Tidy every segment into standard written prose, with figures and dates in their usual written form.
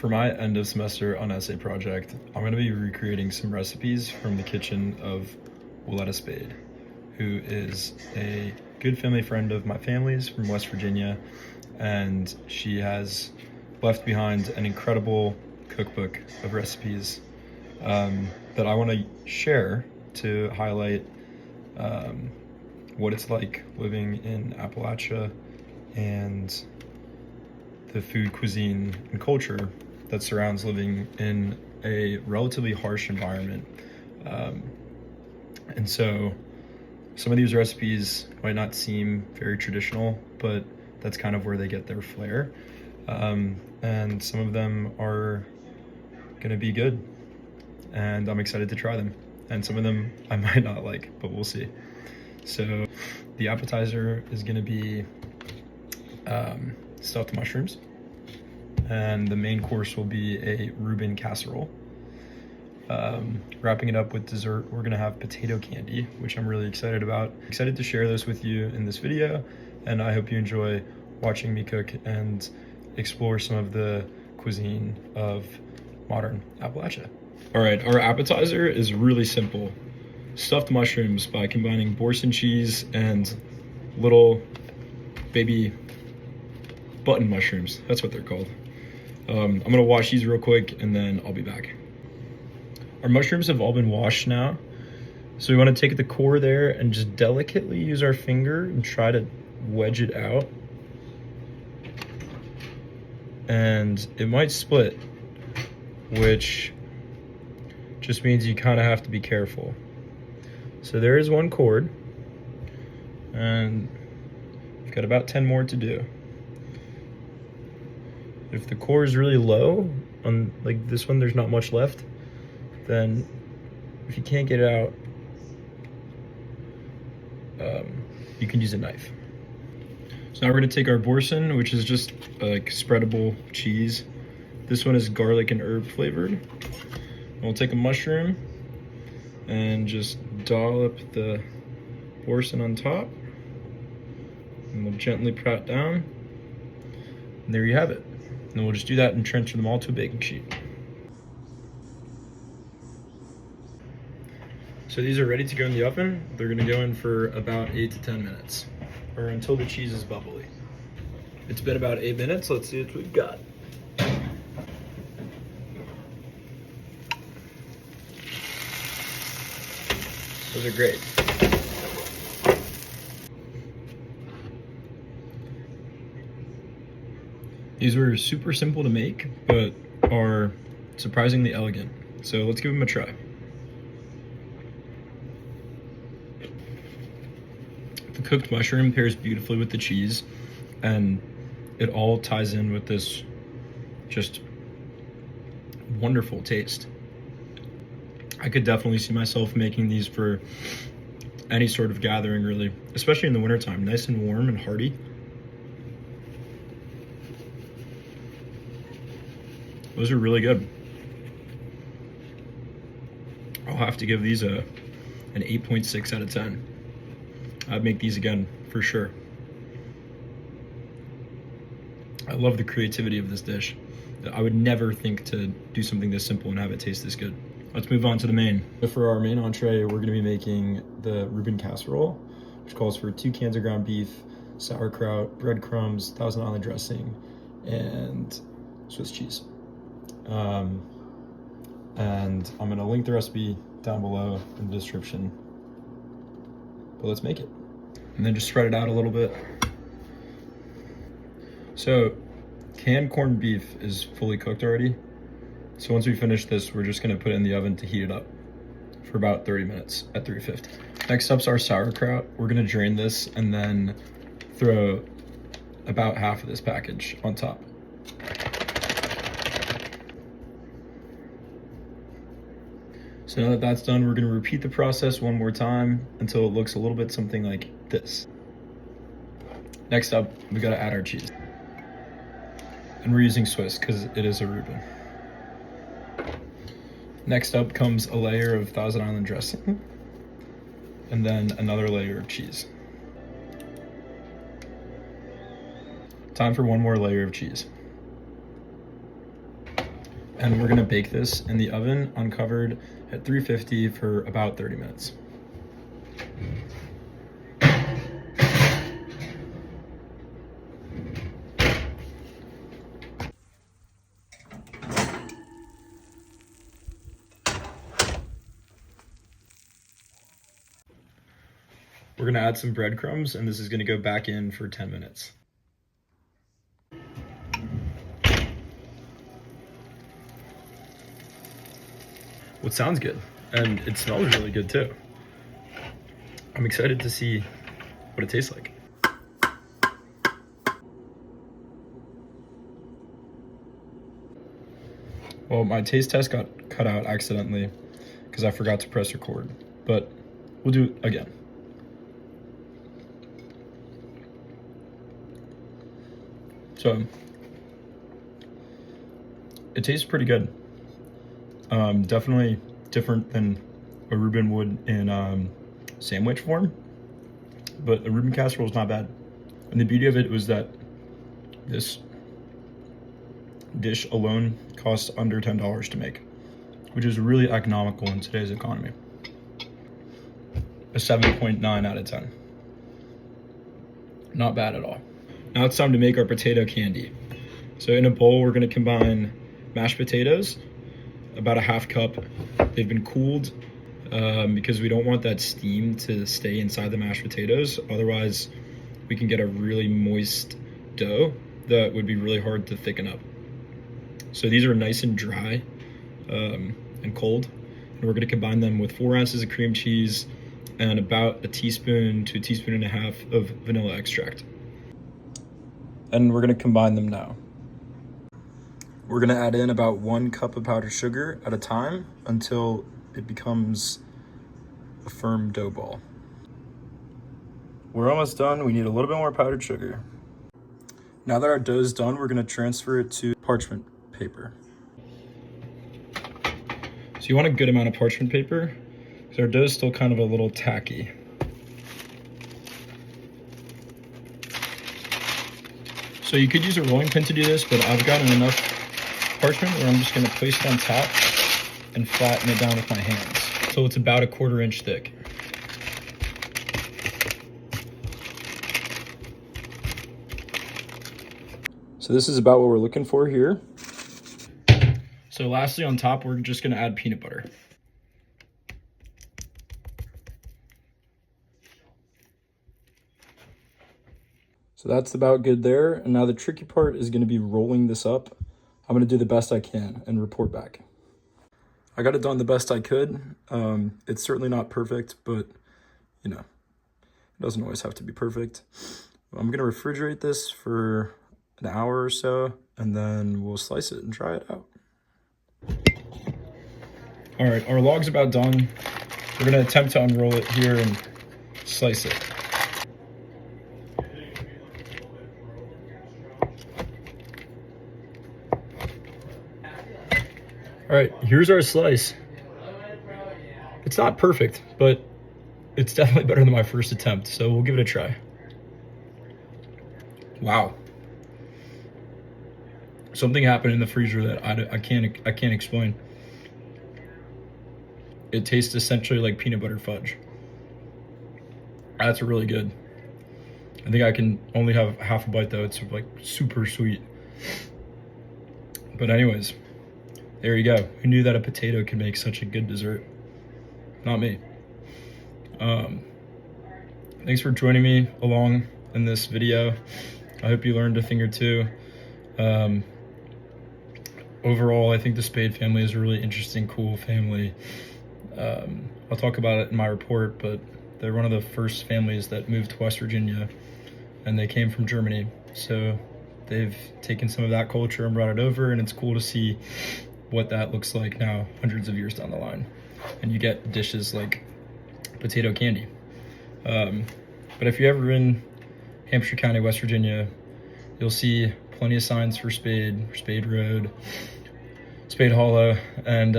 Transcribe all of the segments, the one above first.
For my end of semester Unessay project, I'm going to be recreating some recipes from the kitchen of Spade, who is a good family friend of my family's from West Virginia, and she has left behind an incredible cookbook of recipes that I want to share to highlight what it's like living in Appalachia and the food, cuisine, and culture that surrounds living in a relatively harsh environment. And so some of these recipes might not seem very traditional, but that's kind of where they get their flair. And some of them are gonna be good, and I'm excited to try them. And some of them I might not like, but we'll see. So the appetizer is gonna be stuffed mushrooms, and the main course will be a Reuben Casserole. Wrapping it up with dessert, we're gonna have potato candy, which I'm really excited about. Excited to share this with you in this video, and I hope you enjoy watching me cook and explore some of the cuisine of modern Appalachia. All right, our appetizer is really simple. Stuffed mushrooms by combining Boursin cheese and little baby button mushrooms. That's what they're called. I'm gonna wash these real quick and then I'll be back. Our mushrooms have all been washed now. So we wanna take the core there and just delicately use our finger and try to wedge it out. And it might split, which just means you kind of have to be careful. So there is one cord, and we've got about 10 more to do. If the core is really low, on like this one, there's not much left, then if you can't get it out, you can use a knife. So now we're gonna take our Boursin, which is just like spreadable cheese. This one is garlic and herb flavored. And we'll take a mushroom and just dollop the Boursin on top. And we'll gently pat down. And there you have it. And we'll just do that and transfer them all to a baking sheet. So these are ready to go in the oven. They're gonna go in for about 8 to 10 minutes, or until the cheese is bubbly. It's been about 8 minutes. Let's see what we've got. Those are great. These were super simple to make, but are surprisingly elegant. So let's give them a try. The cooked mushroom pairs beautifully with the cheese, and it all ties in with this just wonderful taste. I could definitely see myself making these for any sort of gathering, really, especially in the wintertime. Nice and warm and hearty. Those are really good. I'll have to give these an 8.6 out of 10. I'd make these again for sure. I love the creativity of this dish. I would never think to do something this simple and have it taste this good. Let's move on to the main. For our main entree, we're gonna be making the Reuben Casserole, which calls for 2 cans of ground beef, sauerkraut, breadcrumbs, Thousand Island dressing, and Swiss cheese. And I'm gonna link the recipe down below in the description. But let's make it. And then just spread it out a little bit. So canned corned beef is fully cooked already. So once we finish this, we're just gonna put it in the oven to heat it up for about 30 minutes at 350. Next up's our sauerkraut. We're gonna drain this and then throw about half of this package on top. So now that that's done, we're gonna repeat the process one more time until it looks a little bit something like this. Next up, we gotta add our cheese. And we're using Swiss because it is a Reuben. Next up comes a layer of Thousand Island dressing, and then another layer of cheese. Time for one more layer of cheese. And we're gonna bake this in the oven uncovered at 350 for about 30 minutes. We're gonna add some breadcrumbs, and this is gonna go back in for 10 minutes. Well, it sounds good, and it smells really good too. I'm excited to see what it tastes like. Well, my taste test got cut out accidentally because I forgot to press record, but we'll do it again. So, it tastes pretty good. Definitely different than a Reuben would in sandwich form, but the Reuben casserole is not bad. And the beauty of it was that this dish alone costs under $10 to make, which is really economical in today's economy. A 7.9 out of 10. Not bad at all. Now it's time to make our potato candy. So in a bowl, we're gonna combine mashed potatoes, about a half cup. They've been cooled because we don't want that steam to stay inside the mashed potatoes. Otherwise, we can get a really moist dough that would be really hard to thicken up. So these are nice and dry and cold. And we're gonna combine them with 4 ounces of cream cheese and about a teaspoon to a teaspoon and a half of vanilla extract. And we're gonna combine them now. We're gonna add in about 1 cup of powdered sugar at a time until it becomes a firm dough ball. We're almost done. We need a little bit more powdered sugar. Now that our dough is done, we're gonna transfer it to parchment paper. So you want a good amount of parchment paper because our dough is still kind of a little tacky. So you could use a rolling pin to do this, but I've gotten enough parchment where I'm just gonna place it on top and flatten it down with my hands. So it's about a 1/4 inch thick. So this is about what we're looking for here. So lastly, on top, we're just gonna add peanut butter. So that's about good there. And now the tricky part is gonna be rolling this up. I'm gonna do the best I can and report back. I got it done the best I could. It's certainly not perfect, but you know, it doesn't always have to be perfect. I'm gonna refrigerate this for an hour or so, and then we'll slice it and try it out. All right, our log's about done. We're gonna attempt to unroll it here and slice it. All right, here's our slice. It's not perfect, but it's definitely better than my first attempt, so we'll give it a try. Wow. Something happened in the freezer that I can't explain. It tastes essentially like peanut butter fudge. That's really good. I think I can only have half a bite though. It's like super sweet. But anyways, there you go. Who knew that a potato can make such a good dessert? Not me. Thanks for joining me along in this video. I hope you learned a thing or two. Overall, I think the Spade family is a really interesting, cool family. I'll talk about it in my report, but they're one of the first families that moved to West Virginia, and they came from Germany. So they've taken some of that culture and brought it over, and it's cool to see what that looks like now, hundreds of years down the line. And you get dishes like potato candy. But if you're ever in Hampshire County, West Virginia, you'll see plenty of signs for Spade, Spade Road, Spade Hollow, and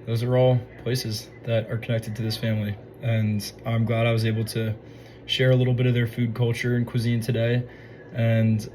those are all places that are connected to this family. And I'm glad I was able to share a little bit of their food culture and cuisine today. And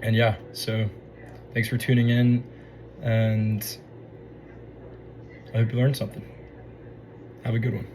yeah, so thanks for tuning in. and I hope you learned something. Have a good one.